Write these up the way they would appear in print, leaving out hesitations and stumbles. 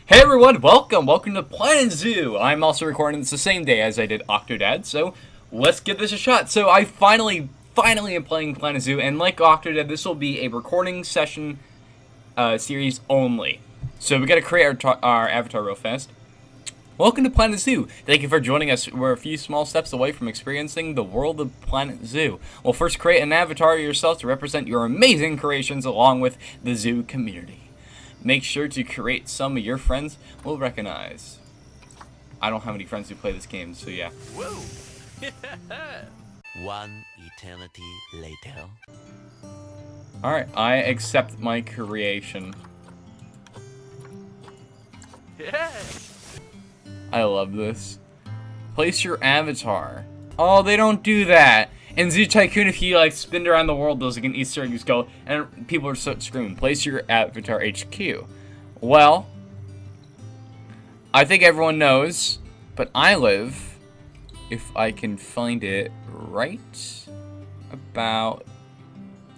Hey everyone, welcome to Planet Zoo. I'm also recording this the same day as I did Octodad, so let's give this a shot. So I finally am playing Planet Zoo, and like Octodad, this will be a recording session series only. So we gotta create our avatar real fast. Welcome to Planet Zoo. Thank you for joining us. We're a few small steps away from experiencing the world of Planet Zoo. Well, first create an avatar of yourself to represent your amazing creations along with the zoo community. Make sure to create some of your friends will recognize. I don't have any friends who play this game, so yeah. Whoa! One eternity later. Alright, I accept my creation. Yeah. I love this. Place your avatar. Oh, they don't do that. In Zoo Tycoon, if you like spin around the world, those like an Easter egg, you go, and people are so screaming, place your avatar HQ. Well, I think everyone knows, but I live, if I can find it, right about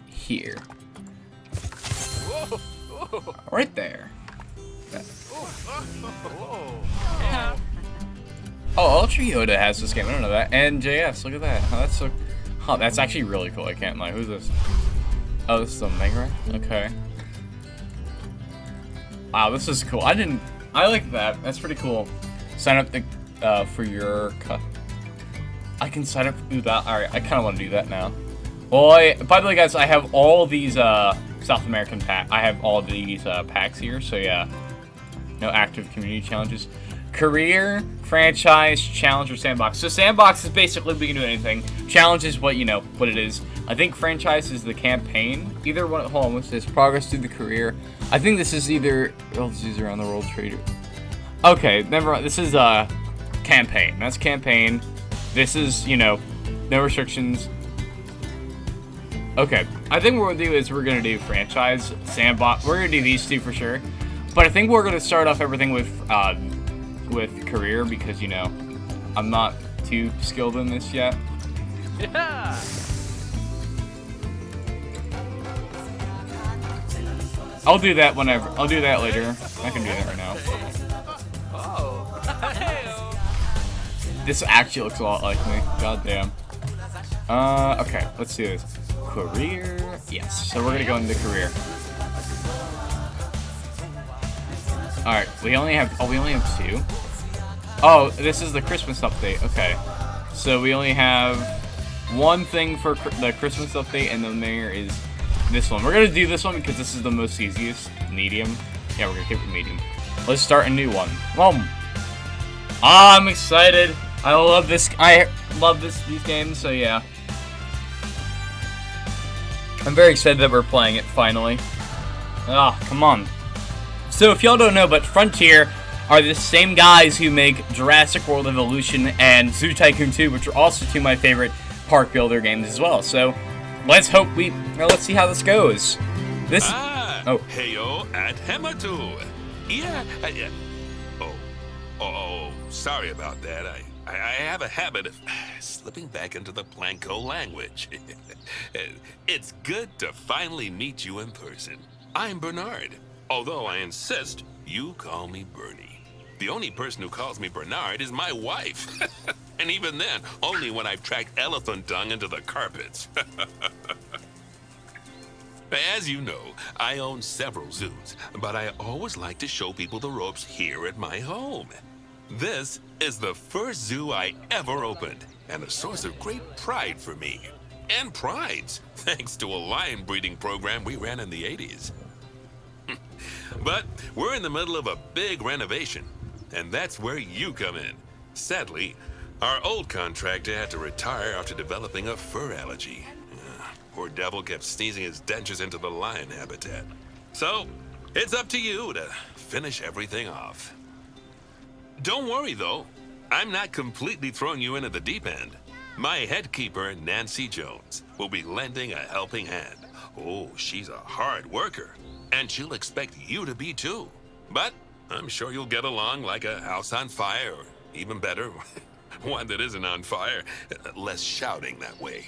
here. Whoa. Whoa. Right there. Yeah. Oh, Ultra Yoda has this game. I don't know that. And JS, look at that. Oh, that's so. Oh, that's actually really cool. I can't lie. Who's this? Oh, this is a Mega. Okay. Wow, this is cool. I like that. That's pretty cool. Sign up for your I can sign up to do that. All right, I kind of want to do that now. Well, by the way, guys, I have all these South American packs. I have all these packs here. So yeah, no active community challenges. Career, franchise, challenge, or sandbox. So sandbox is basically we can do anything. Challenge is what what it is. I think franchise is the campaign. Either one. Hold on, what's this? Progress through the career. I think this is either LZs around the world trader. Okay, never mind. This is campaign. That's campaign. This is no restrictions. Okay, I think what we'll do is we're gonna do franchise, sandbox. We're gonna do these two for sure. But I think we're gonna start off everything with career because I'm not too skilled in this yet. Yeah. I'll do that whenever. I'll do that later. I can do that right now. Oh. This actually looks a lot like me. God damn. Okay, let's do this. Career. Yes. So we're gonna go into career. All right. We only have two. Oh, this is the Christmas update. Okay. So we only have one thing for the Christmas update, and then there is this one. We're gonna do this one because this is the most easiest. Medium. Yeah, we're gonna keep it medium. Let's start a new one. I'm excited. I love this. I love these games. So yeah, I'm very excited that we're playing it finally. Ah, come on. So if y'all don't know, but Frontier are the same guys who make Jurassic World Evolution and Zoo Tycoon 2, which are also two of my favorite park builder games as well. So let's see how this goes. Heyo at Hematu. Yeah. Sorry about that. I have a habit of slipping back into the Planko language. It's good to finally meet you in person. I'm Bernard, although I insist you call me Bernie. The only person who calls me Bernard is my wife. And even then, only when I've tracked elephant dung into the carpets. As you know, I own several zoos, but I always like to show people the ropes here at my home. This is the first zoo I ever opened, and a source of great pride for me. And prides, thanks to a lion breeding program we ran in the 80s. But we're in the middle of a big renovation, and that's where you come in. Sadly, our old contractor had to retire after developing a fur allergy. Poor devil kept sneezing his dentures into the lion habitat. So, it's up to you to finish everything off. Don't worry, though. I'm not completely throwing you into the deep end. My head keeper, Nancy Jones, will be lending a helping hand. Oh, she's a hard worker, and she'll expect you to be too. But I'm sure you'll get along like a house on fire, or even better, one that isn't on fire. Less shouting that way.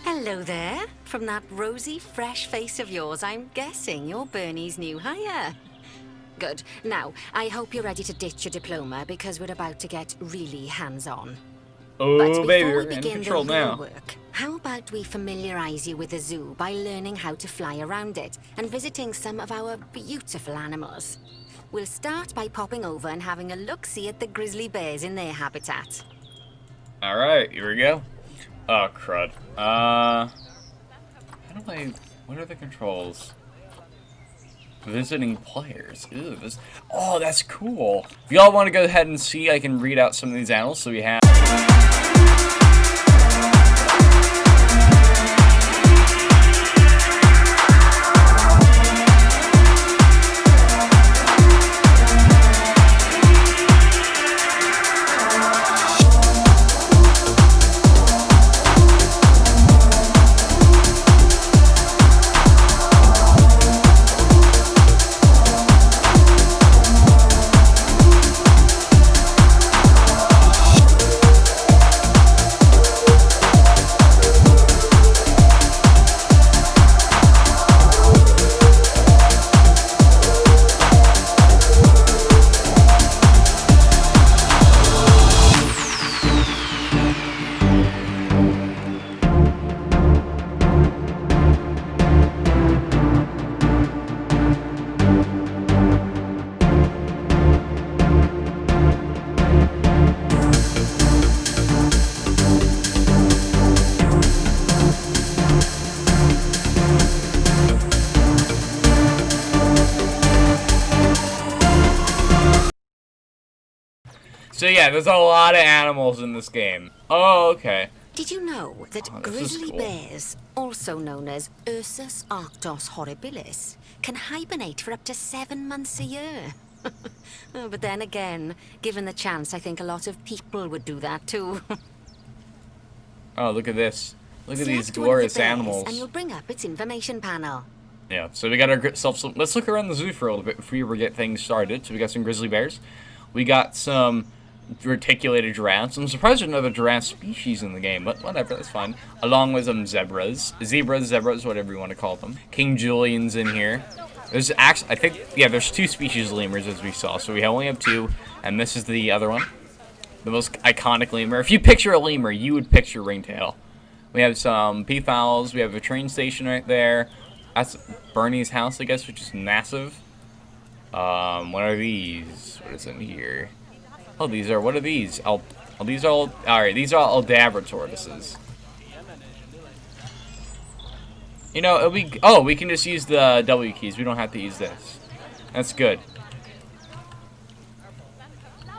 Hello there. From that rosy, fresh face of yours, I'm guessing you're Bernie's new hire. Good. Now, I hope you're ready to ditch your diploma because we're about to get really hands-on. Oh, But baby, before we're we in begin control the real now. work, how about we familiarize you with the zoo by learning how to fly around it and visiting some of our beautiful animals? We'll start by popping over and having a look-see at the grizzly bears in their habitat. Alright, here we go. Oh, crud. What are the controls? Visiting players. Ew, this. Oh, that's cool. If y'all want to go ahead and see, I can read out some of these animals. So we have. So yeah, there's a lot of animals in this game. Oh, okay. Did you know that grizzly cool. bears, also known as Ursus arctos horribilis, can hibernate for up to 7 months a year? Oh, but then again, given the chance, I think a lot of people would do that too. Oh, look at this. Look at these Select one of the glorious bears, animals. and you'll bring up its information panel. Yeah, so we got ourselves some. Let's look around the zoo for a little bit before we get things started. So we got some grizzly bears. We got some reticulated giraffes. I'm surprised there's another giraffe species in the game, but whatever, that's fine. Along with some zebras. Zebras, whatever you want to call them. King Julian's in here. There's actually, I think, yeah, there's 2 species of lemurs as we saw. So we only have 2, and this is the other one. The most iconic lemur. If you picture a lemur, you would picture ringtail. We have some peafowls. We have a train station right there. That's Bernie's house, I guess, which is massive. What are these? What is in here? Oh, what are these? These are all, alright, these are all Aldabra tortoises. You know, we can just use the W keys. We don't have to use this. That's good.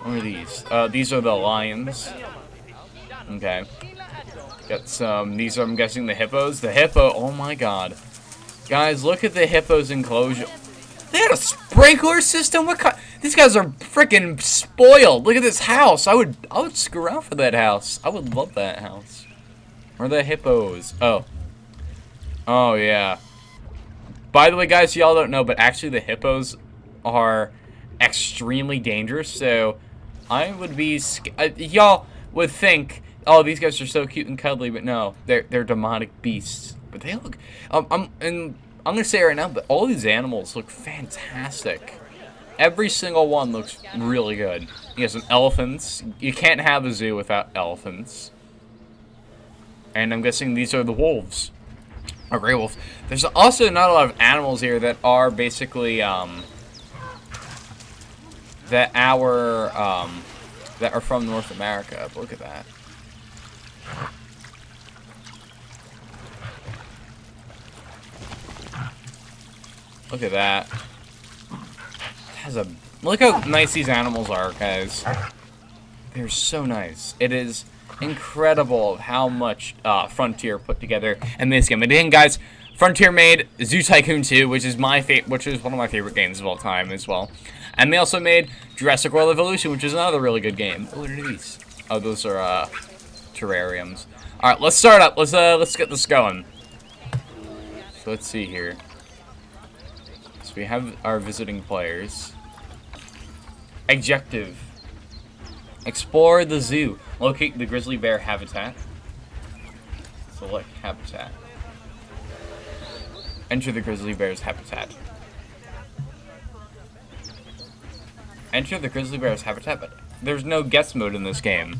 What are these? These are the lions. Okay. Got some, these are, I'm guessing, the hippos. The hippo, oh my god. Guys, look at the hippo's enclosure. They had a sprinkler system? What kind? These guys are freaking spoiled. Look at this house. I would screw out for that house. I would love that house. Where are the hippos? Oh. Oh, yeah. By the way, guys, y'all don't know, but actually the hippos are extremely dangerous, so I would be... y'all would think, oh, these guys are so cute and cuddly, but no, they're demonic beasts. But they look... I'm going to say it right now, but all these animals look fantastic. Every single one looks really good. You have some elephants. You can't have a zoo without elephants. And I'm guessing these are the wolves. Or gray wolf. There's also not a lot of animals here that are basically, that are from North America. But look at that. Look at that. Look how nice these animals are, guys. They're so nice. It is incredible how much Frontier put together in this game. And again, guys, Frontier made Zoo Tycoon 2, which is one of my favorite games of all time as well. And they also made Jurassic World Evolution, which is another really good game. Oh, what are these? Oh, those are terrariums. All right, let's start up. Let's get this going. So let's see here. So we have our visiting players. Objective. Explore the zoo. Locate the grizzly bear habitat. Select habitat. Enter the grizzly bear's habitat. Enter the grizzly bear's habitat, but there's no guess mode in this game.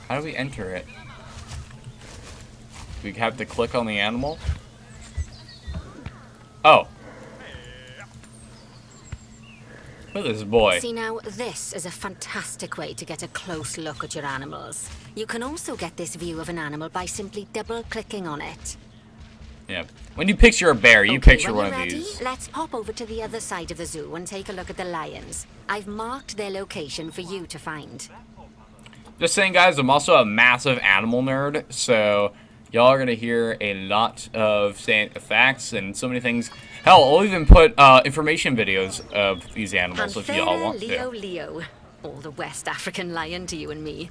How do we enter it? We have to click on the animal? Oh. Look at this boy. See now, this is a fantastic way to get a close look at your animals. You can also get this view of an animal by simply double-clicking on it. Yeah. When you picture a bear, you Okay, picture when one you're of ready, these. let's pop over to the other side of the zoo and take a look at the lions. I've marked their location for you to find. Just saying, guys, I'm also a massive animal nerd, so y'all are going to hear a lot of facts and so many things. Hell, I'll even put information videos of these animals if y'all want to. Leo. All the West African lion to you and me.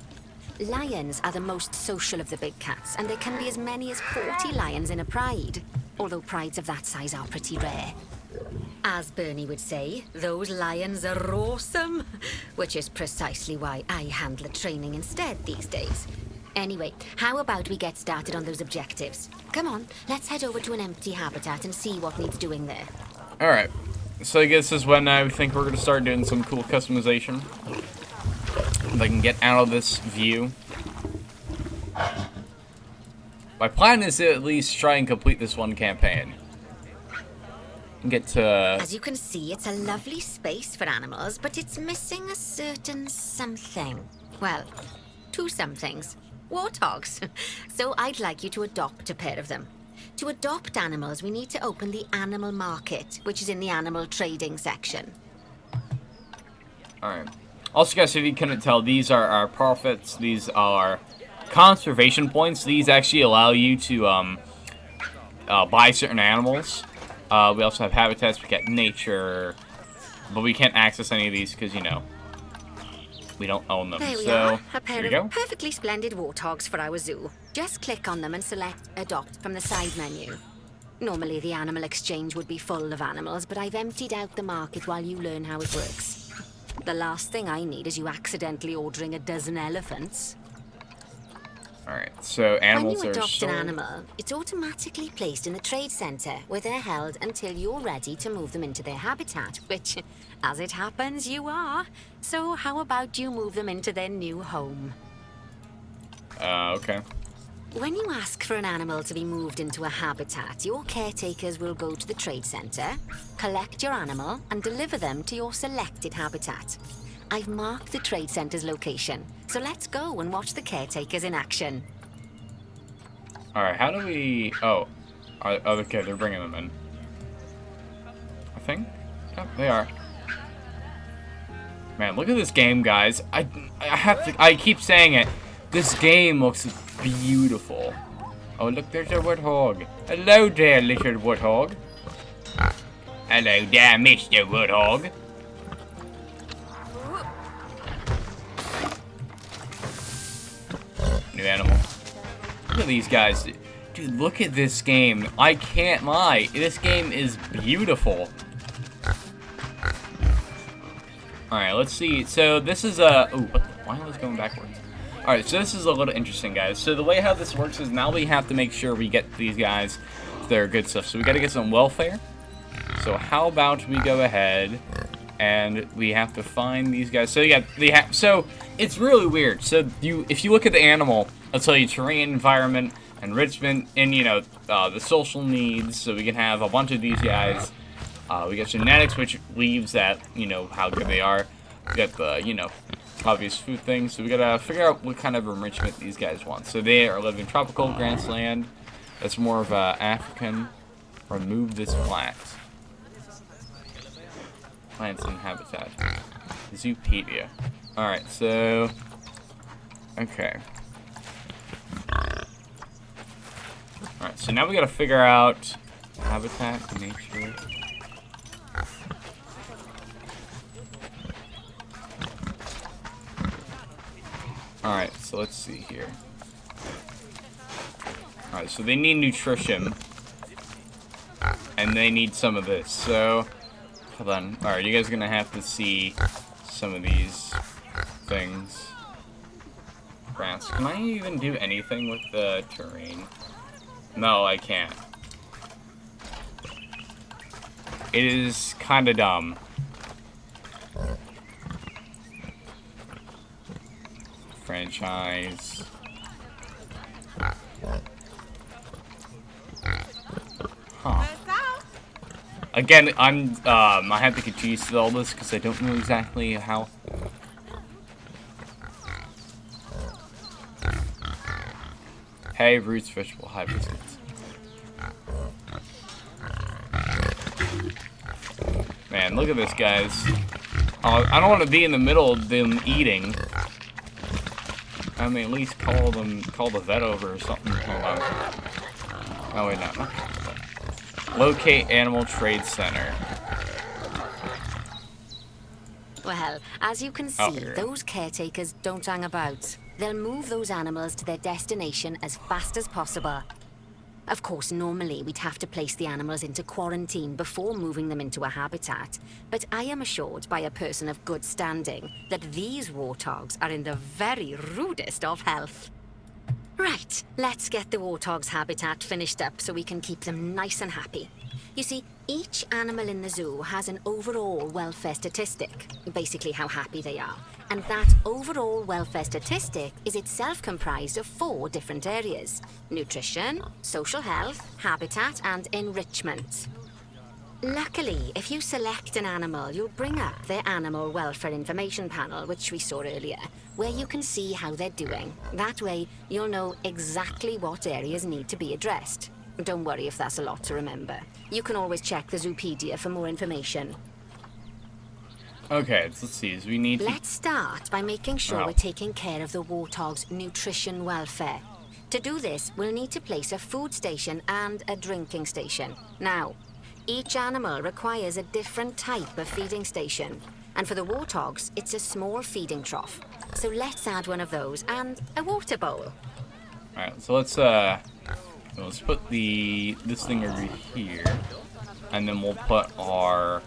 Lions are the most social of the big cats, and there can be as many as 40 lions in a pride. Although prides of that size are pretty rare. As Bernie would say, those lions are awesome. Which is precisely why I handle the training instead these days. Anyway, how about we get started on those objectives? Come on, let's head over to an empty habitat and see what needs doing there. Alright, so I guess this is when I think we're going to start doing some cool customization. If I can get out of this view. My plan is to at least try and complete this one campaign. Get to... As you can see, it's a lovely space for animals, but it's missing a certain something. Well, two somethings. Warthogs. So I'd like you to adopt a pair of them. To adopt animals, we need to open the animal market, which is in the animal trading section. Alright. Also, guys, if you couldn't tell, these are our profits. These are conservation points. These actually allow you to buy certain animals. We also have habitats. We got nature. But we can't access any of these because, you know, we don't own them. There we So, are, a there pair you go. of perfectly splendid warthogs for our zoo. Just click on them and select Adopt from the side menu. Normally the animal exchange would be full of animals, but I've emptied out the market while you learn how it works. The last thing I need is you accidentally ordering a dozen elephants. Alright, so animals When you are adopt sold. an animal, it's automatically placed in the trade center, where they're held until you're ready to move them into their habitat, which, as it happens, you are. So how about you move them into their new home? Okay. When you ask for an animal to be moved into a habitat, your caretakers will go to the trade center, collect your animal, and deliver them to your selected habitat. I've marked the trade center's location, so let's go and watch the caretakers in action. Alright, how do we... Oh. Okay, they're bringing them in. I think? Yep, they are. Man, look at this game, guys. I keep saying it. This game looks beautiful. Oh, look, there's a woodhog. Hello there, little woodhog. Hello there, Mr. Woodhog. New animal. Look at these guys. Dude, look at this game. I can't lie. This game is beautiful. Alright, let's see. So this is a... Ooh, why was I going backwards? Alright, so this is a little interesting, guys. So the way how this works is now we have to make sure we get these guys their good stuff. So we got to get some welfare. So how about we go ahead and we have to find these guys. So yeah, so it's really weird. So if you look at the animal, it'll tell you terrain, environment, enrichment, and you know the social needs. So we can have a bunch of these guys. We got genetics, which leaves that, you know, how good they are. We got the, you know, obvious food things. So we gotta figure out what kind of enrichment these guys want. So they are living tropical grassland. That's more of a African. Remove this flat. Plants and habitat. Zoopedia. Alright, so... Okay. Alright, so now we gotta figure out habitat, nature... Alright, so let's see here. Alright, so they need nutrition. And they need some of this, so... Hold on. Alright, you guys are gonna have to see some of these things. Grass. Can I even do anything with the terrain? No, I can't. It is kinda dumb. Franchise. Huh. Again, I have to get used to all this because I don't know exactly how. Hey, roots, vegetable, high biscuits. Man, look at this, guys. Oh, I don't want to be in the middle of them eating. I mean, at least call the vet over or something. Hold on. Oh wait, no. Locate Animal Trade Center. Well, as you can Oh, see, here. those caretakers don't hang about. They'll move those animals to their destination as fast as possible. Of course, normally we'd have to place the animals into quarantine before moving them into a habitat, but I am assured by a person of good standing that these warthogs are in the very rudest of health. Right, let's get the warthog's habitat finished up so we can keep them nice and happy. You see, each animal in the zoo has an overall welfare statistic, basically how happy they are. And that overall welfare statistic is itself comprised of 4 different areas: nutrition, social health, habitat, and enrichment. Luckily, if you select an animal, you'll bring up their animal welfare information panel, which we saw earlier, where you can see how they're doing. That way, you'll know exactly what areas need to be addressed. Don't worry if that's a lot to remember. You can always check the Zoopedia for more information. Okay, let's see. So we need to. Let's start by making sure Oh. we're taking care of the warthog's nutrition welfare. To do this, we'll need to place a food station and a drinking station. Now, each animal requires a different type of feeding station. And for the warthogs, it's a small feeding trough. So let's add one of those and a water bowl. Alright, so let's put this thing over here, and then we'll put our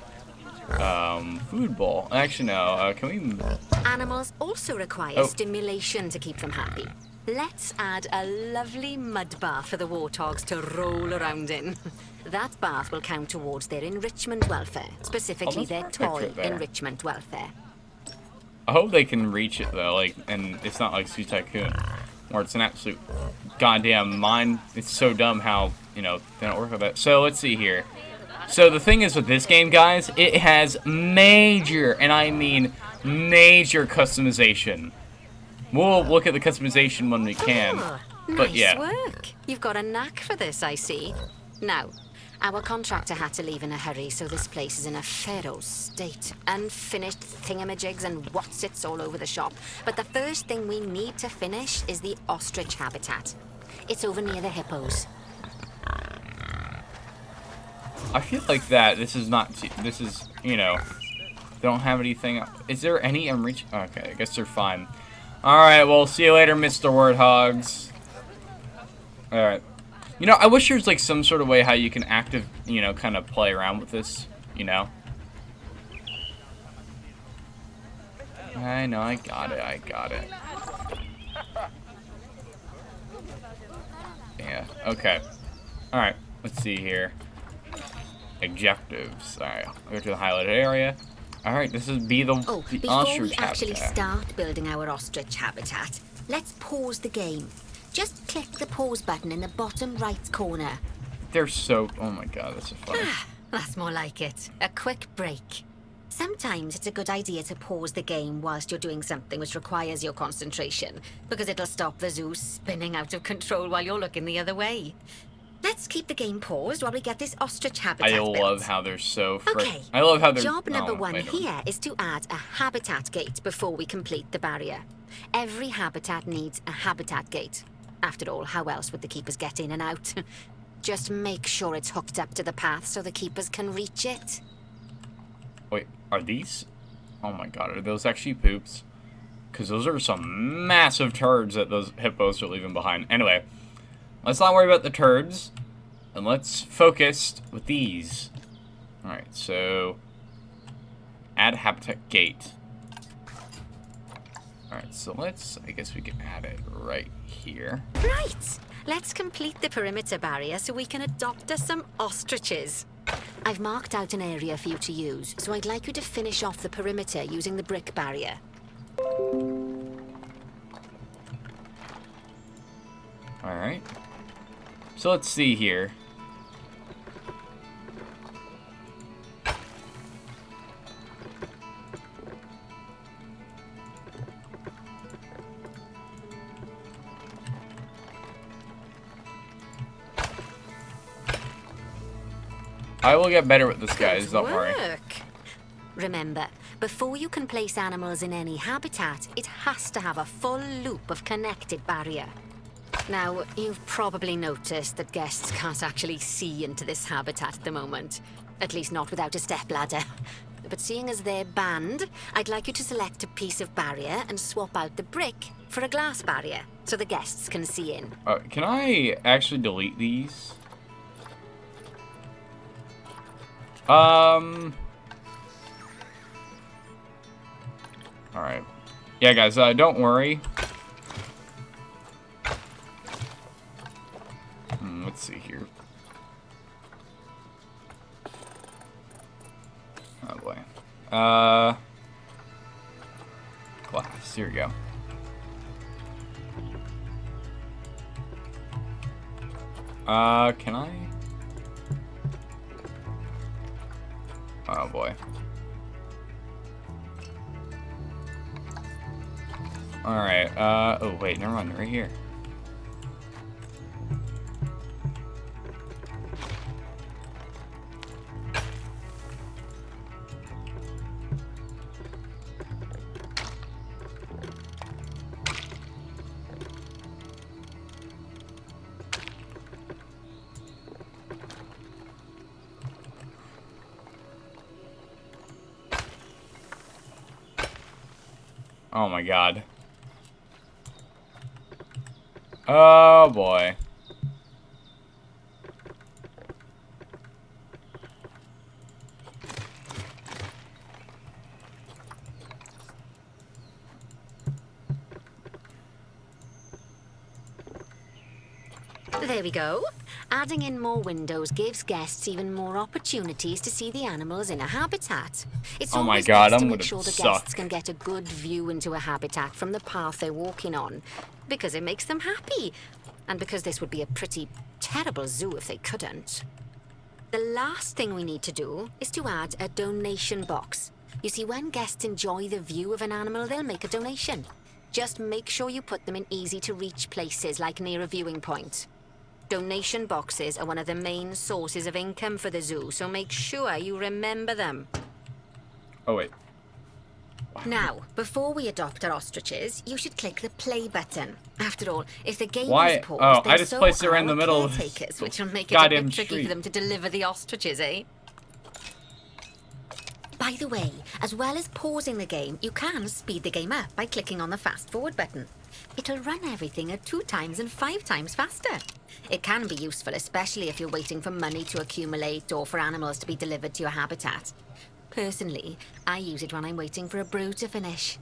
food bowl. Actually, no. Can we? Animals also require Oh. stimulation to keep them happy. Let's add a lovely mud bath for the warthogs to roll around in. That bath will count towards their enrichment welfare, specifically that's their perfect toy right there. enrichment welfare. I hope they can reach it though. Like, and it's not like Zoo Tycoon, where it's an absolute goddamn mind. It's so dumb how they don't work with it. So let's see here. So the thing is with this game, guys, it has major, and I mean major customization. We'll look at the customization when we can. Oh, But nice yeah. work. You've got a knack for this, I see. Now, our contractor had to leave in a hurry, so this place is in a pharaoh's state. Unfinished thingamajigs and whatsits all over the shop. But the first thing we need to finish is the ostrich habitat. It's over near the hippos. I feel like that this is not. This is they don't have anything. Is there any enrich? Okay, I guess they're fine. All right, well, see you later, Mr. Warthogs. All right. I wish there's like some sort of way how you can kind of play around with this. I know, I got it. Yeah. Okay. All right. Let's see here. Objectives. Alright, go to the highlighted area. Alright, this is the Oh, the before we ostrich actually habitat. start building our ostrich habitat, let's pause the game. Just click the pause button in the bottom right corner. They're so. Oh my god, that's so funny. That's more like it. A quick break. Sometimes it's a good idea to pause the game whilst you're doing something which requires your concentration, because it'll stop the zoo spinning out of control while you're looking the other way. Let's keep the game paused while we get this ostrich habitat I built. love how they're so. Okay. I love how they're. Job number oh, one wait, here is to add a habitat gate before we complete the barrier. Every habitat needs a habitat gate. After all, how else would the keepers get in and out? Just make sure it's hooked up to the path so the keepers can reach it. Wait, are these? Oh my god, are those actually poops? Because those are some massive turds that those hippos are leaving behind. Anyway, let's not worry about the turds, and let's focus with these. Alright, so Add habitat gate. Alright, so I guess we can add it right here. Right. Let's complete the perimeter barrier so we can adopt us some ostriches. I've marked out an area for you to use, so I'd like you to finish off the perimeter using the brick barrier. Alright. So let's see here. I will get better with this, guys, don't worry. Remember, before you can place animals in any habitat, it has to have a full loop of connected barrier. Now, you've probably noticed that guests can't actually see into this habitat at the moment. At least not without a stepladder. But seeing as they're banned, I'd like you to select a piece of barrier and swap out the brick for a glass barrier, so the guests can see in. Can I actually delete these? Alright. Yeah, guys, don't worry. Let's see here. Oh, boy. Glass. Here we go. Can I? Oh boy. Alright, oh wait, never mind, right here. Oh my god. Oh boy. There we go. Adding in more windows gives guests even more opportunities to see the animals in a habitat. It's Oh my always god, best I'm to gonna make sure the suck. guests can get a good view into a habitat from the path they're walking on, because it makes them happy, and because this would be a pretty terrible zoo if they couldn't. The last thing we need to do is to add a donation box. You see, when guests enjoy the view of an animal, they'll make a donation. Just make sure you put them in easy-to-reach places, like near a viewing point. Donation boxes are one of the main sources of income for the zoo, so make sure you remember them. Oh wait. Now, before we adopt our ostriches, you should click the play button. After all, if the game Why? is paused, Oh, then I just so placed it right in are the middle of caretakers, this which will make it a goddamn bit tricky street. for them to deliver the ostriches, eh? By the way, as well as pausing the game, you can speed the game up by clicking on the fast forward button. It'll run everything at 2 times and 5 times faster. It can be useful, especially if you're waiting for money to accumulate or for animals to be delivered to your habitat. Personally, I use it when I'm waiting for a brew to finish.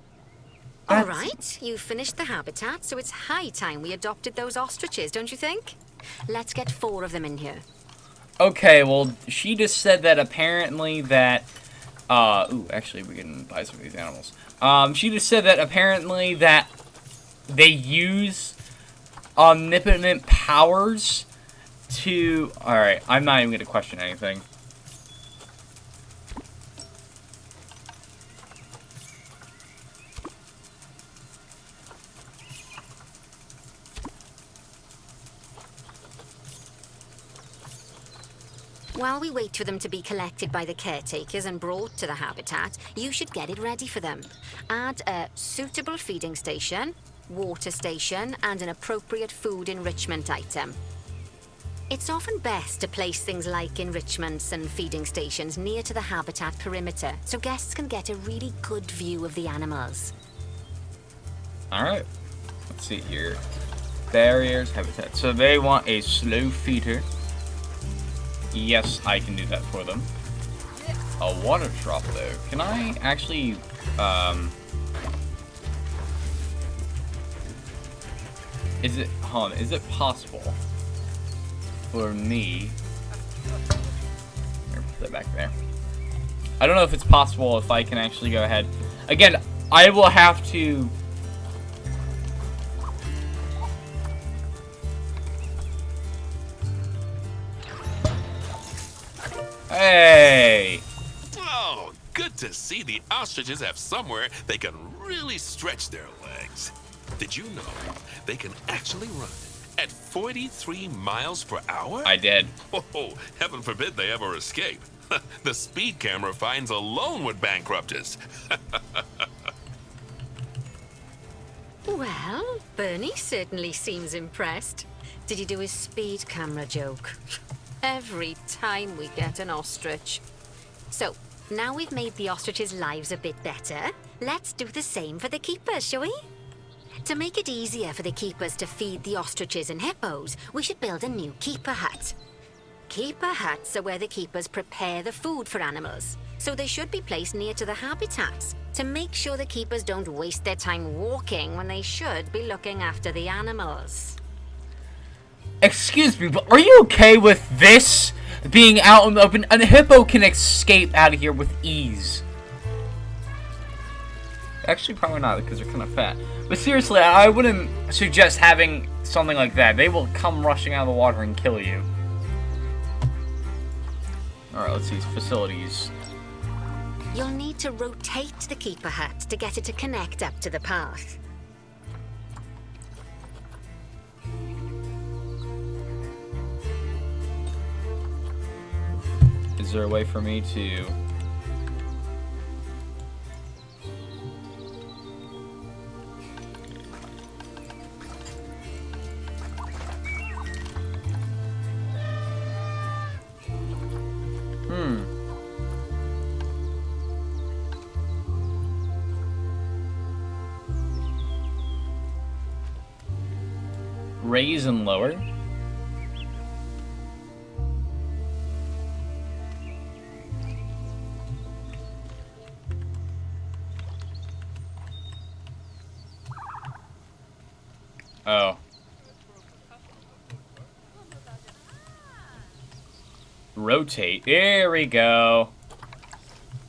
All right, you've finished the habitat, so it's high time we adopted those ostriches, don't you think? Let's get 4 of them in here. Okay, well, she just said that apparently that... ooh, actually, we can buy some of these animals. She just said that apparently that they use omnipotent powers to... Alright, I'm not even going to question anything. While we wait for them to be collected by the caretakers and brought to the habitat, you should get it ready for them. Add a suitable feeding station, water station, and an appropriate food enrichment item. It's often best to place things like enrichments and feeding stations near to the habitat perimeter, so guests can get a really good view of the animals. Alright. Let's see here. Barriers, habitat. So they want a slow feeder. Yes, I can do that for them. a water drop, though. Can I actually, is it possible for me, here, put that back there. I don't know if it's possible if I can actually go ahead. Again, I will have to... Hey! Oh, good to see the ostriches have somewhere they can really stretch their legs. Did you know they can actually run at 43 miles per hour? I did. Oh, heaven forbid they ever escape. The speed camera fines alone would bankrupt us. Well, Bernie certainly seems impressed. Did you do his speed camera joke? Every time we get an ostrich. So, now we've made the ostriches' lives a bit better, let's do the same for the keepers, shall we? To make it easier for the keepers to feed the ostriches and hippos, we should build a new keeper hut. Keeper huts are where the keepers prepare the food for animals, so they should be placed near to the habitats to make sure the keepers don't waste their time walking when they should be looking after the animals. Excuse me, but are you okay with this being out in the open? A hippo can escape out of here with ease. Actually, probably not, because they're kind of fat. But seriously, I wouldn't suggest having something like that. They will come rushing out of the water and kill you. Alright, let's see. Facilities. You'll need to rotate the keeper hut to get it to connect up to the path. Is there a way for me to... Raise and lower? Oh. Rotate. There we go.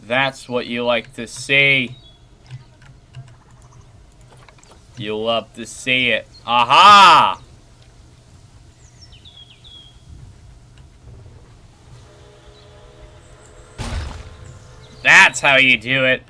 That's what you like to see. You love to see it. Aha! That's how you do it.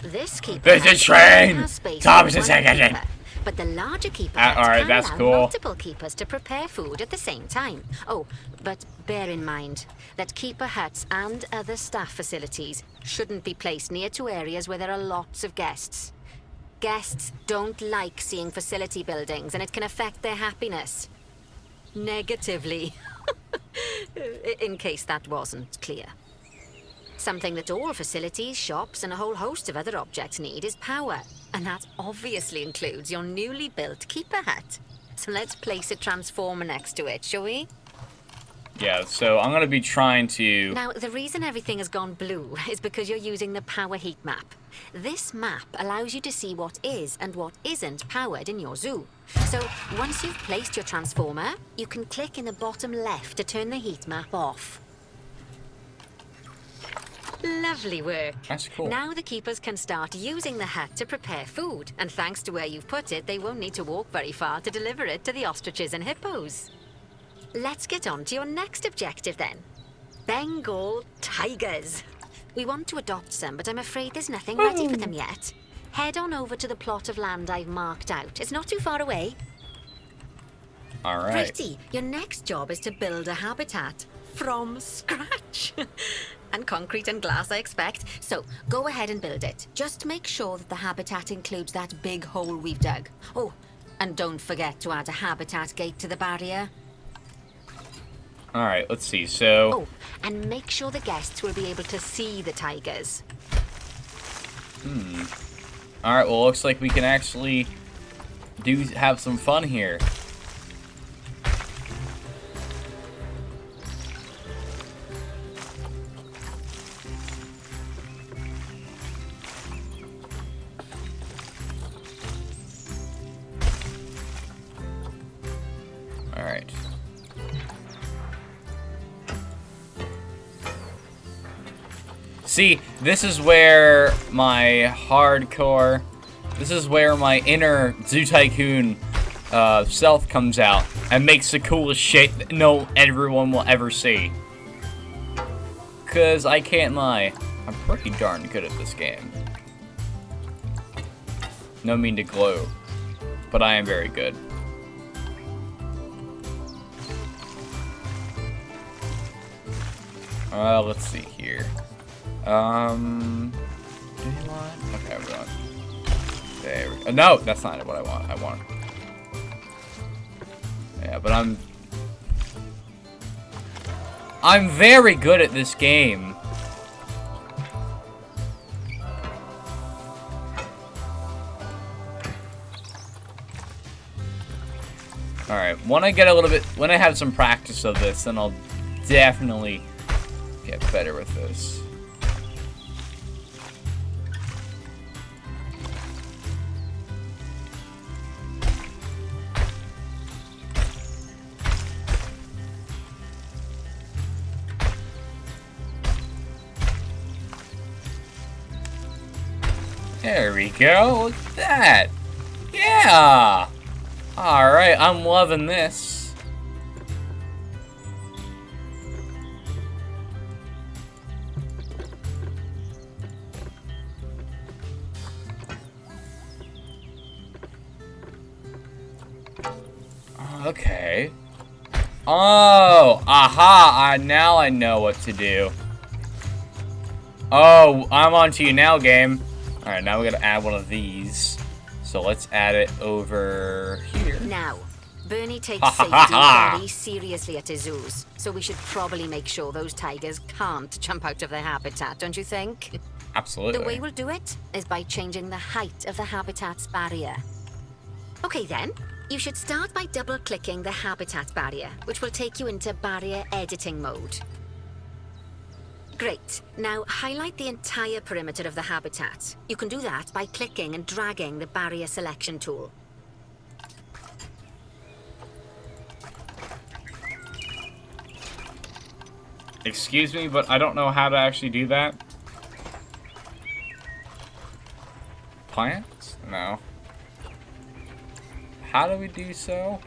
This keeper There's a train! has space Thomas for is one second. keeper, but the larger keeper Alright, can that's allow cool. multiple keepers to prepare food at the same time. Oh, but bear in mind that keeper huts and other staff facilities shouldn't be placed near to areas where there are lots of guests. Guests don't like seeing facility buildings, and it can affect their happiness. Negatively. In case that wasn't clear. Something that all facilities, shops, and a whole host of other objects need is power. And that obviously includes your newly built keeper hut. So let's place a transformer next to it, shall we? Yeah, so I'm gonna be trying to... Now, the reason everything has gone blue is because you're using the power heat map. This map allows you to see what is and what isn't powered in your zoo. So, once you've placed your transformer, you can click in the bottom left to turn the heat map off. Lovely work. That's cool. Now the keepers can start using the hut to prepare food, and thanks to where you've put it, they won't need to walk very far to deliver it to the ostriches and hippos. Let's get on to your next objective then. Bengal tigers. We want to adopt some, but I'm afraid there's nothing ready for them yet. Head on over to the plot of land I've marked out. It's not too far away. Alright. Righty, your next job is to build a habitat from scratch. And concrete and glass, I expect. So, go ahead and build it. Just make sure that the habitat includes that big hole we've dug. Oh, and don't forget to add a habitat gate to the barrier. Alright, let's see, so... Oh, and make sure the guests will be able to see the tigers. Alright, well, looks like we can actually have some fun here. Alright. See, this is where my hardcore... This is where my inner Zoo Tycoon self comes out and makes the coolest shit that no everyone will ever see. Cause I can't lie, I'm pretty darn good at this game. No mean to gloat, but I am very good. Let's see here. Do you want? Okay, we're on. There we go. No, that's not what I want. I want. Yeah, but I'm very good at this game. Alright, when I get a little bit, when I have some practice of this, then I'll definitely get better with this. There we go, look at that. Yeah! Alright, I'm loving this. Okay. Oh, aha, now I know what to do. Oh, I'm on to you now, game. Alright, now we gotta add one of these. So let's add it over here. Now, Bernie takes safety very seriously at his zoos, so we should probably make sure those tigers can't jump out of their habitat, don't you think? Absolutely. The way we'll do it is by changing the height of the habitat's barrier. Okay then, you should start by double-clicking the habitat barrier, which will take you into barrier editing mode. Great. Now highlight the entire perimeter of the habitat. You can do that by clicking and dragging the barrier selection tool. Excuse me, but I don't know how to actually do that. Plants? No. How do we do so?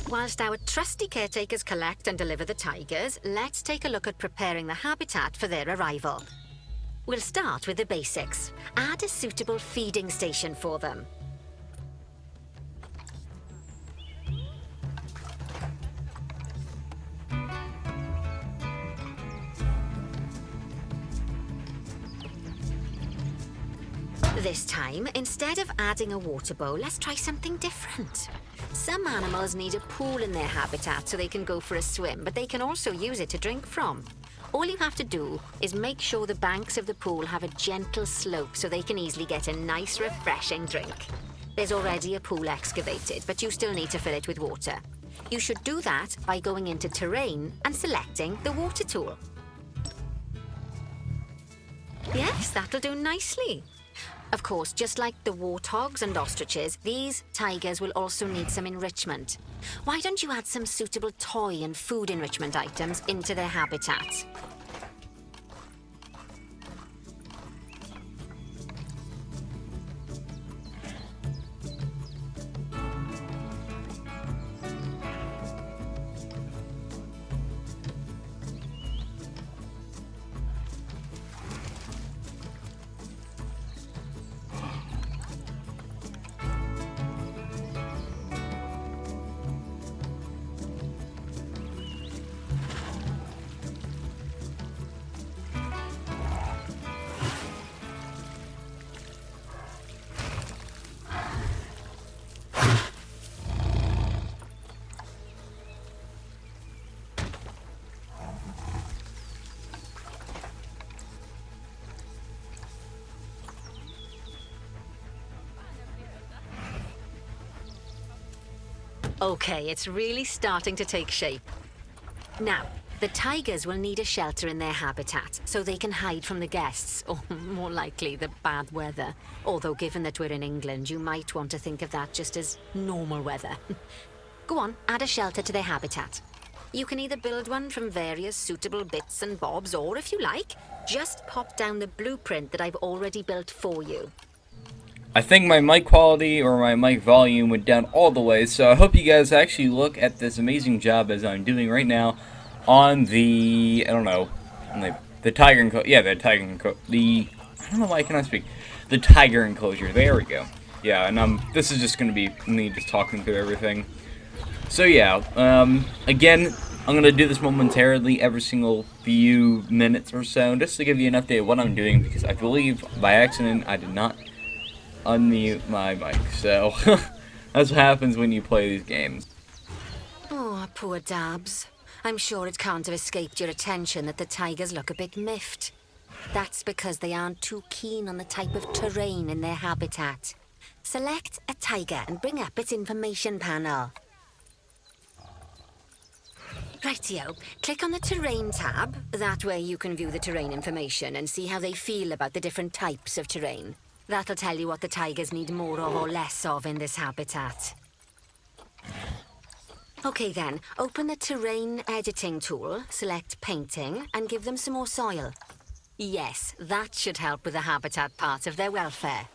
Whilst our trusty caretakers collect and deliver the tigers, let's take a look at preparing the habitat for their arrival. We'll start with the basics. Add a suitable feeding station for them. This time, instead of adding a water bowl, let's try something different. Some animals need a pool in their habitat so they can go for a swim, but they can also use it to drink from. All you have to do is make sure the banks of the pool have a gentle slope so they can easily get a nice, refreshing drink. There's already a pool excavated, but you still need to fill it with water. You should do that by going into terrain and selecting the water tool. Yes, that'll do nicely. Of course, just like the warthogs and ostriches, these tigers will also need some enrichment. Why don't you add some suitable toy and food enrichment items into their habitat? Okay, it's really starting to take shape. Now, the tigers will need a shelter in their habitat so they can hide from the guests, or more likely, the bad weather. Although given that we're in England, you might want to think of that just as normal weather. Go on, add a shelter to their habitat. You can either build one from various suitable bits and bobs, or if you like, just pop down the blueprint that I've already built for you. I think my mic quality or my mic volume went down all the way, so I hope you guys actually look at this amazing job as I'm doing right now on the, I don't know, on the tiger enclosure. Yeah, the tiger enclosure. I don't know why I cannot speak. The tiger enclosure. There we go. Yeah, and this is just going to be me just talking through everything. So yeah, again, I'm going to do this momentarily every single few minutes or so, just to give you an update of what I'm doing, because I believe by accident I did not unmute my mic, so that's what happens when you play these games. Oh, poor Dabs. I'm sure it can't have escaped your attention that the tigers look a bit miffed. That's because they aren't too keen on the type of terrain in their habitat. Select a tiger and bring up its information panel. Rightio, click on the terrain tab. That way you can view the terrain information and see how they feel about the different types of terrain. That'll tell you what the tigers need more of or less of in this habitat. Okay then, open the terrain editing tool, select painting, and give them some more soil. Yes, that should help with the habitat part of their welfare.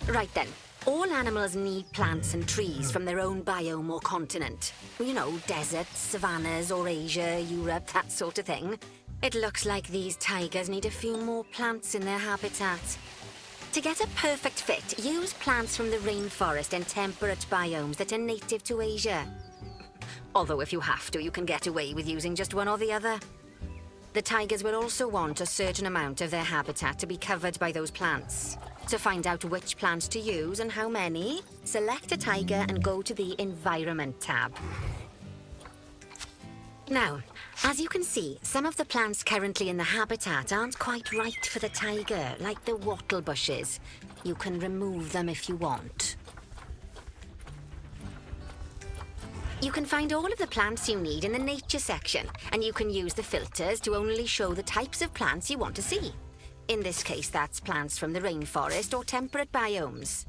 Right then, all animals need plants and trees from their own biome or continent. You know, deserts, savannas, or Asia, Europe, that sort of thing. It looks like these tigers need a few more plants in their habitat. To get a perfect fit, use plants from the rainforest and temperate biomes that are native to Asia. Although if you have to, you can get away with using just one or the other. The tigers will also want a certain amount of their habitat to be covered by those plants. To find out which plants to use and how many, select a tiger and go to the Environment tab. Now, as you can see, some of the plants currently in the habitat aren't quite right for the tiger, like the wattle bushes. You can remove them if you want. You can find all of the plants you need in the nature section, and you can use the filters to only show the types of plants you want to see. In this case, that's plants from the rainforest or temperate biomes.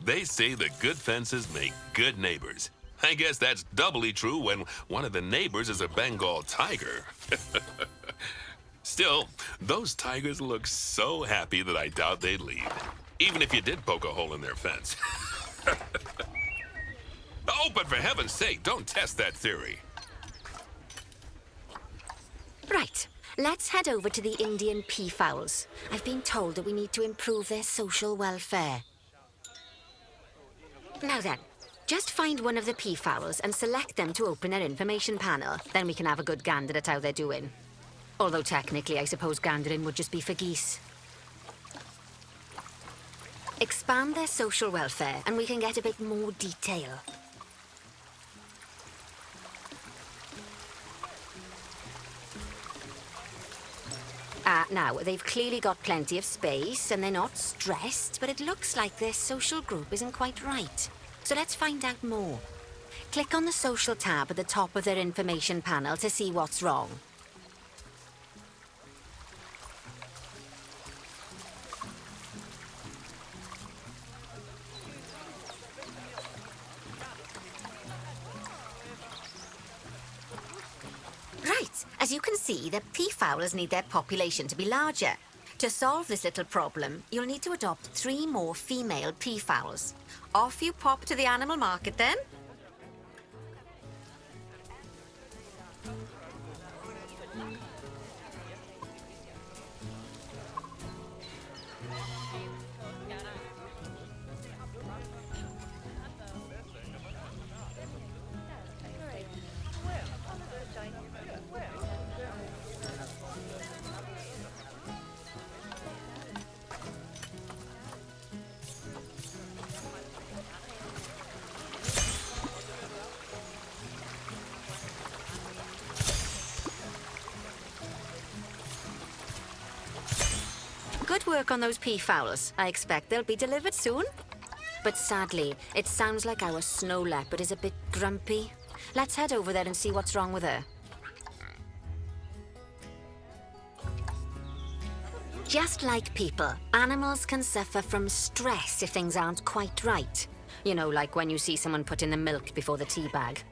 They say that good fences make good neighbors. I guess that's doubly true when one of the neighbors is a Bengal tiger. Still, those tigers look so happy that I doubt they'd leave, even if you did poke a hole in their fence. Oh, but for heaven's sake, don't test that theory. Right, let's head over to the Indian peafowls. I've been told that we need to improve their social welfare. Now then, just find one of the peafowls and select them to open their information panel. Then we can have a good gander at how they're doing. Although technically, I suppose gandering would just be for geese. Expand their social welfare and we can get a bit more detail. Now, they've clearly got plenty of space and they're not stressed, but it looks like their social group isn't quite right. So let's find out more. Click on the social tab at the top of their information panel to see what's wrong. Right, as you can see, the peafowlers need their population to be larger. To solve this little problem, you'll need to adopt 3 more female peafowls. Off you pop to the animal market then. Good work on those peafowls. I expect they'll be delivered soon. But sadly, it sounds like our snow leopard is a bit grumpy. Let's head over there and see what's wrong with her. Just like people, animals can suffer from stress if things aren't quite right. You know, like when you see someone put in the milk before the tea bag.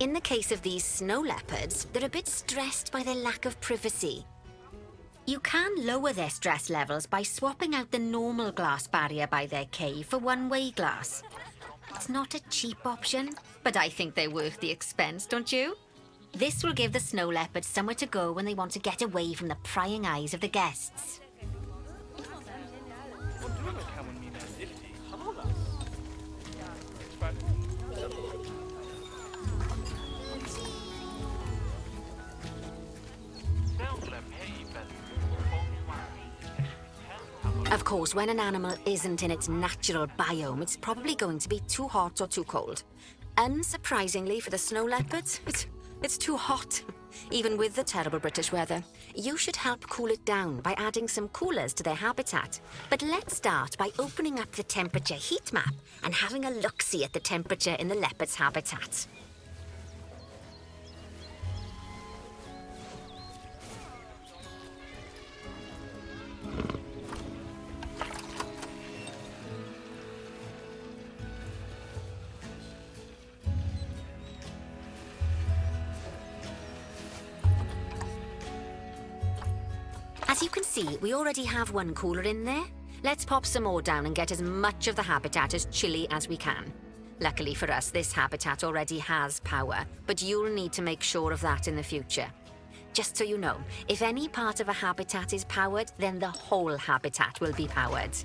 In the case of these snow leopards, they're a bit stressed by their lack of privacy. You can lower their stress levels by swapping out the normal glass barrier by their cave for one-way glass. It's not a cheap option, but I think they're worth the expense, don't you? This will give the snow leopards somewhere to go when they want to get away from the prying eyes of the guests. Of course, when an animal isn't in its natural biome, it's probably going to be too hot or too cold. Unsurprisingly for the snow leopards, it's too hot, even with the terrible British weather. You should help cool it down by adding some coolers to their habitat. But let's start by opening up the temperature heat map and having a look-see at the temperature in the leopard's habitat. As you can see, we already have one cooler in there. Let's pop some more down and get as much of the habitat as chilly as we can. Luckily for us, this habitat already has power, but you'll need to make sure of that in the future. Just so you know, if any part of a habitat is powered, then the whole habitat will be powered.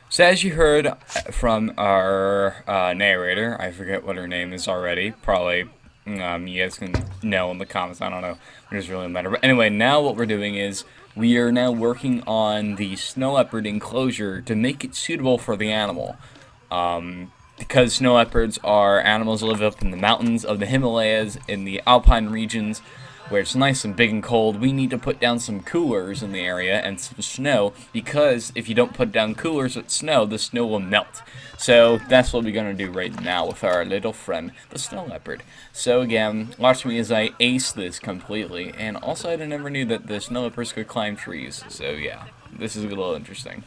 So as you heard from our narrator, I forget what her name is already. Probably you guys can know in the comments. I don't know. It doesn't really matter. But anyway, now what we're doing is we are now working on the snow leopard enclosure to make it suitable for the animal. Because snow leopards are animals that live up in the mountains of the Himalayas, in the alpine regions, where it's nice and big and cold, we need to put down some coolers in the area and some snow, because if you don't put down coolers with snow, the snow will melt. So that's what we're going to do right now with our little friend, the snow leopard. So again, watch me as I ace this completely, and also I never knew that the snow leopards could climb trees, so yeah, this is a little interesting.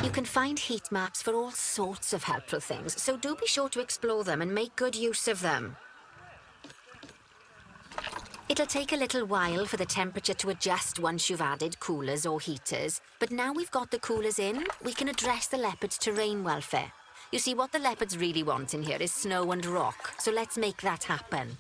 You can find heat maps for all sorts of helpful things, so do be sure to explore them and make good use of them. It'll take a little while for the temperature to adjust once you've added coolers or heaters, but now we've got the coolers in, we can address the leopard's terrain welfare. You see, what the leopards really want in here is snow and rock, so let's make that happen.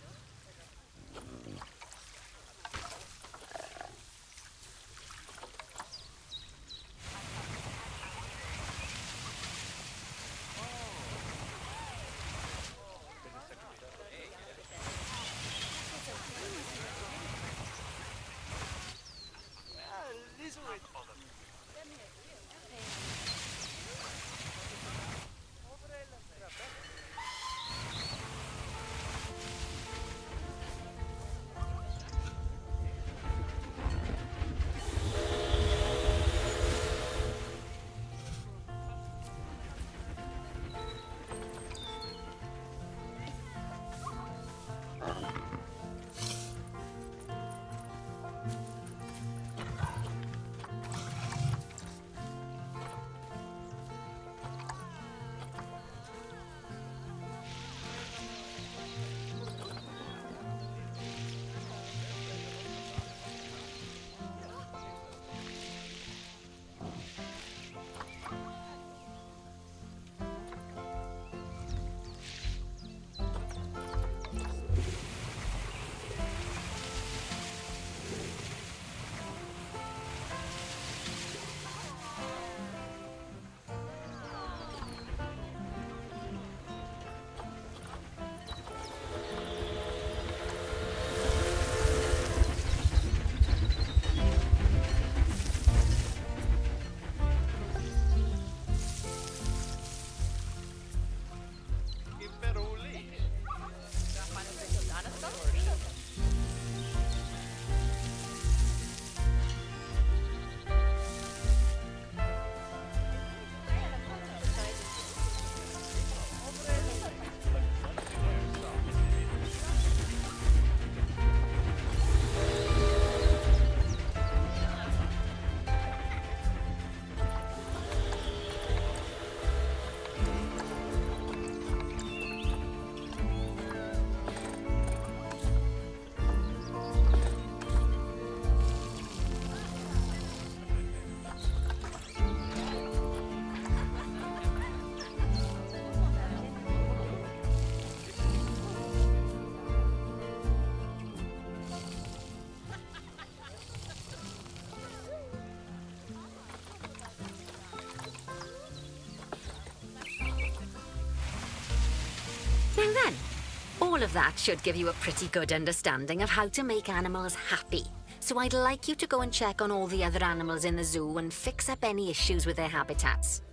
All of that should give you a pretty good understanding of how to make animals happy. So I'd like you to go and check on all the other animals in the zoo and fix up any issues with their habitats.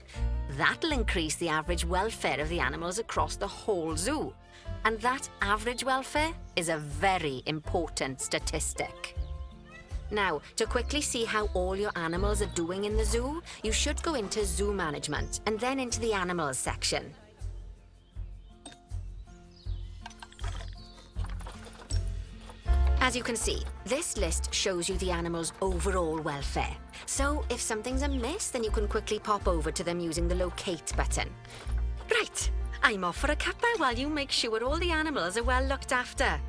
That'll increase the average welfare of the animals across the whole zoo. And that average welfare is a very important statistic. Now, to quickly see how all your animals are doing in the zoo, you should go into zoo management and then into the animals section. As you can see, this list shows you the animal's overall welfare. So if something's amiss, then you can quickly pop over to them using the locate button. Right, I'm off for a cuppa while you make sure all the animals are well looked after.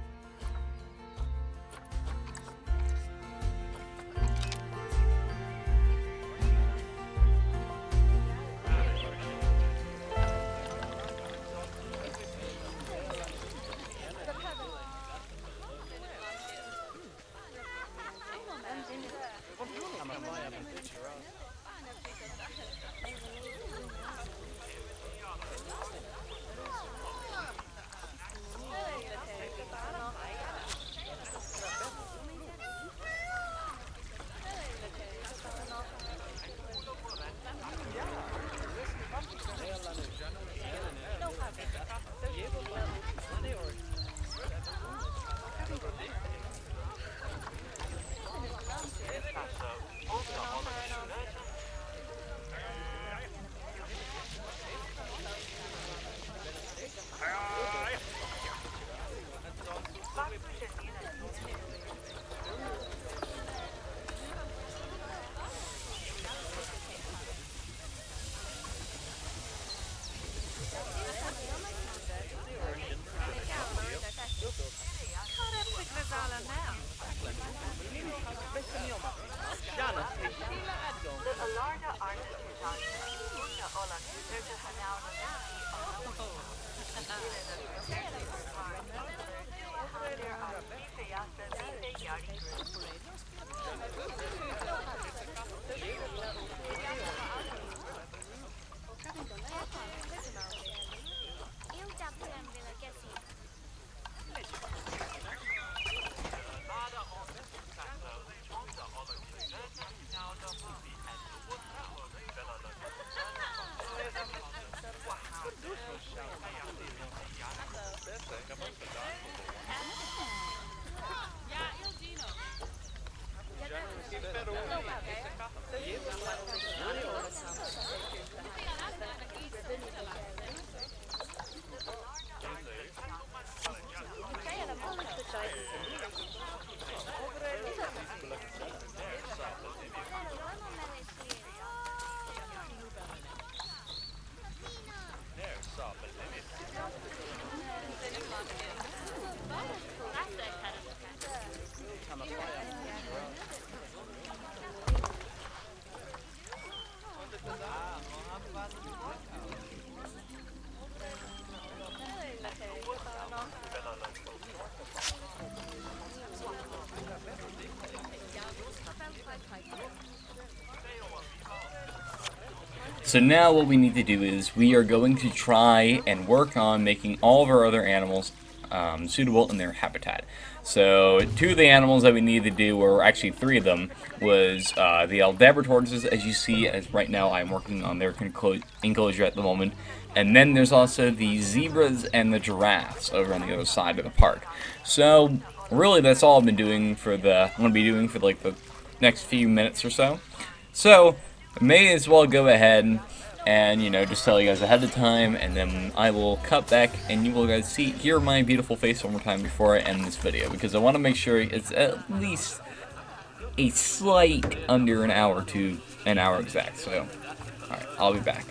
So now what we need to do is we are going to try and work on making all of our other animals suitable in their habitat. So 2 of the animals that we needed to do, or actually 3 of them, was the Aldabra tortoises, as you see, as right now I'm working on their enclosure at the moment. And then there's also the zebras and the giraffes over on the other side of the park. So really that's all I've been doing for I'm going to be doing for like the next few minutes or so. So I may as well go ahead and, you know, just tell you guys ahead of time, and then I will cut back and you will guys hear my beautiful face one more time before I end this video, because I want to make sure it's at least a slight under an hour to an hour exact. So, alright, I'll be back.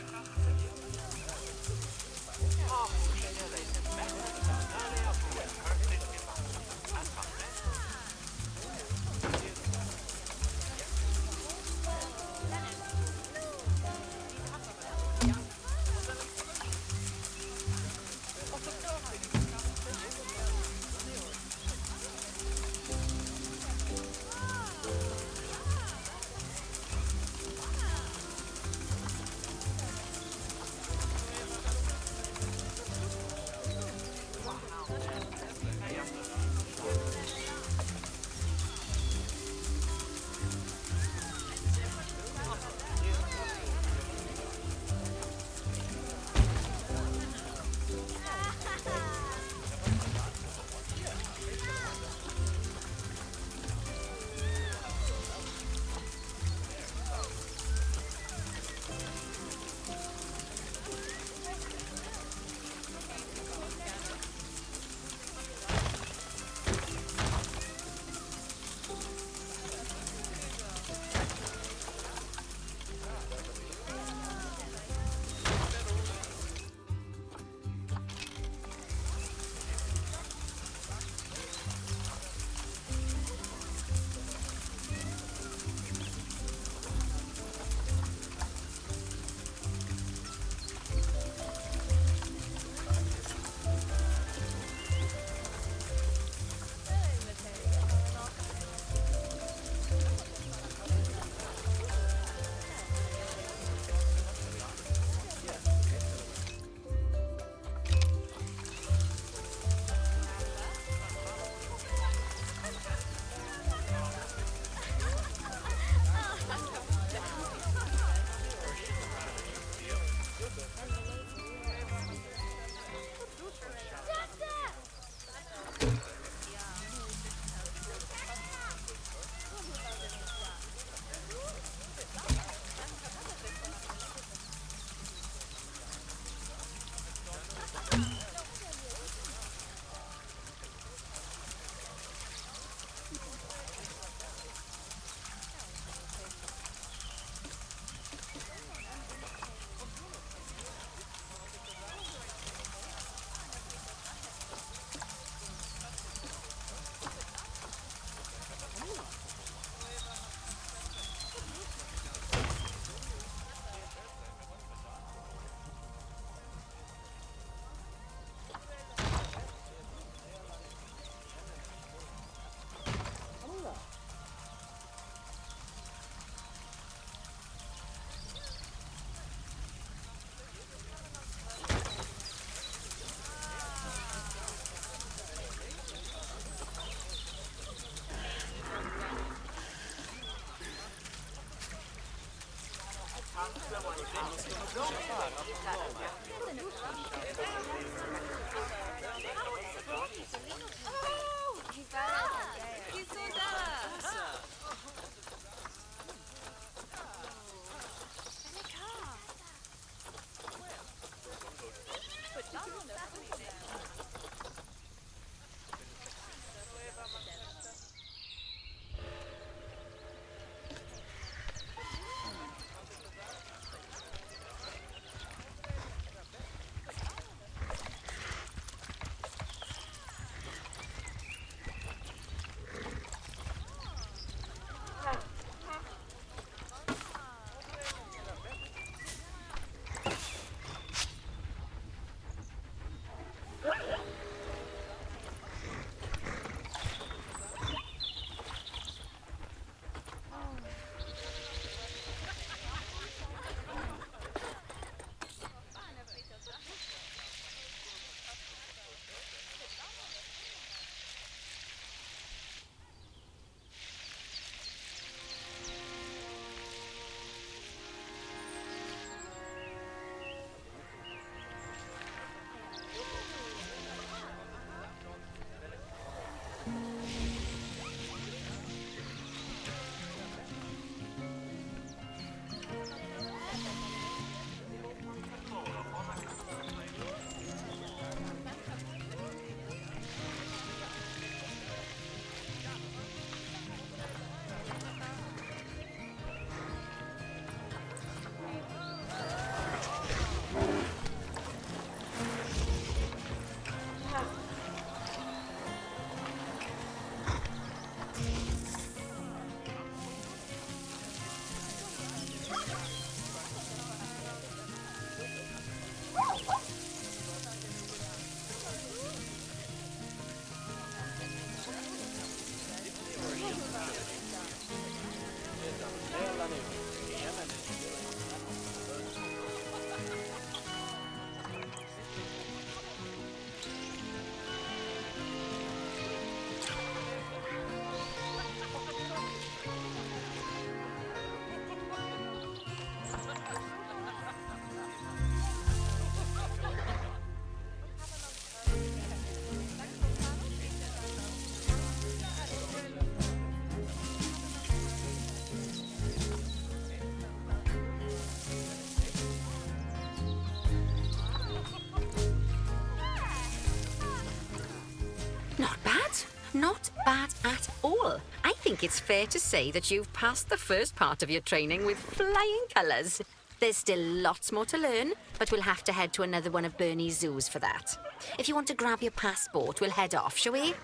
Not bad at all. I think it's fair to say that you've passed the first part of your training with flying colours. There's still lots more to learn, but we'll have to head to another one of Bernie's zoos for that. If you want to grab your passport, we'll head off, shall we?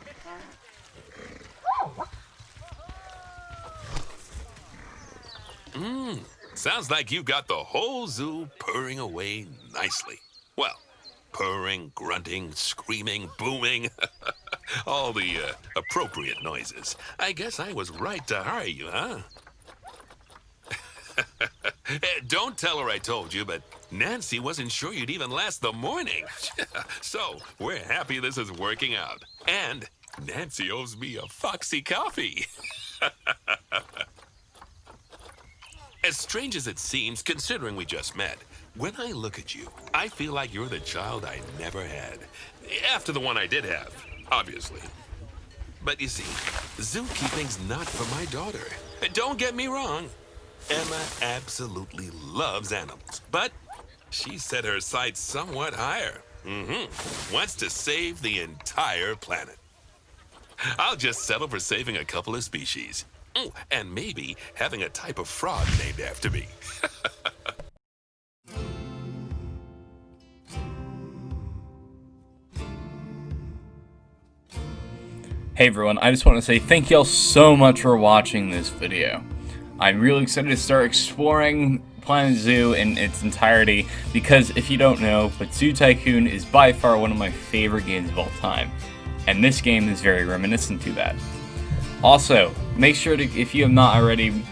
Sounds like you've got the whole zoo purring away nicely. Well, purring, grunting, screaming, booming. All the appropriate noises. I guess I was right to hire you, huh? Don't tell her I told you, but Nancy wasn't sure you'd even last the morning. So, we're happy this is working out. And Nancy owes me a Foxy coffee. As strange as it seems, considering we just met, when I look at you, I feel like you're the child I never had. After the one I did have, obviously. But you see, zookeeping's not for my daughter. Don't get me wrong. Emma absolutely loves animals, but she set her sights somewhat higher. Wants to save the entire planet. I'll just settle for saving a couple of species. Oh, and maybe having a type of frog named after me. Hey everyone, I just want to say thank y'all so much for watching this video. I'm really excited to start exploring Planet Zoo in its entirety because if you don't know, but Zoo Tycoon is by far one of my favorite games of all time. And this game is very reminiscent to that. Also, make sure to, if you have not already,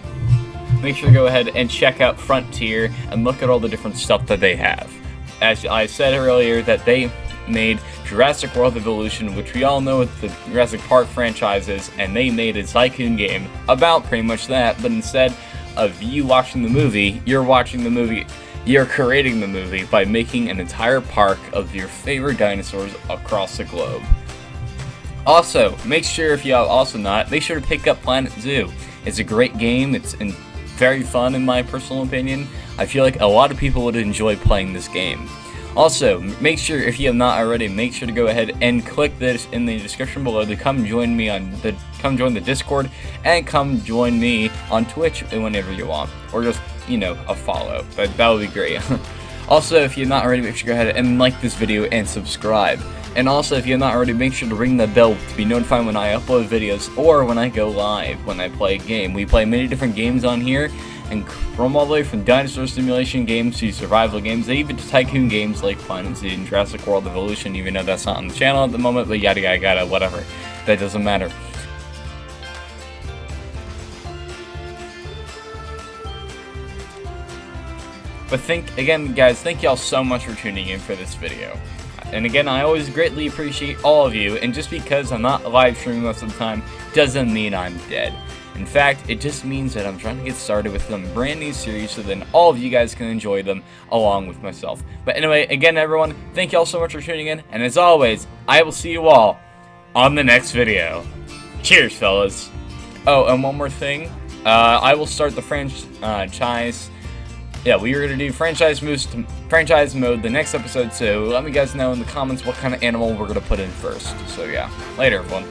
make sure to go ahead and check out Frontier and look at all the different stuff that they have. As I said earlier, that they made Jurassic World Evolution, which we all know with the Jurassic Park franchises, and they made a Tycoon game about pretty much that, but instead of you watching the movie, you're creating the movie by making an entire park of your favorite dinosaurs across the globe. Also, make sure if you have also not, make sure to pick up Planet Zoo. It's a great game. It's very fun in my personal opinion. I feel like a lot of people would enjoy playing this game. Also, make sure if you have not already, make sure to go ahead and click this in the description below to come join the Discord and come join me on Twitch whenever you want, or just a follow. That would be great. Also, if you're not already, make sure to go ahead and like this video and subscribe. And also, if you're not already, make sure to ring the bell to be notified when I upload videos or when I go live, when I play a game. We play many different games on here, and from all the way from dinosaur simulation games to survival games, even to tycoon games like Planet Zoo and Jurassic World Evolution, even though that's not on the channel at the moment, but yada yada yada, whatever. That doesn't matter. But again, guys, thank y'all so much for tuning in for this video. And again, I always greatly appreciate all of you, and just because I'm not live streaming most of the time, doesn't mean I'm dead. In fact, it just means that I'm trying to get started with some brand new series so then all of you guys can enjoy them along with myself. But anyway, again, everyone, thank y'all so much for tuning in, and as always, I will see you all on the next video. Cheers, fellas. Oh, and one more thing. I will start the franchise. Yeah, we are going to do franchise mode the next episode, so let me guys know in the comments what kind of animal we're going to put in first. So yeah, later everyone.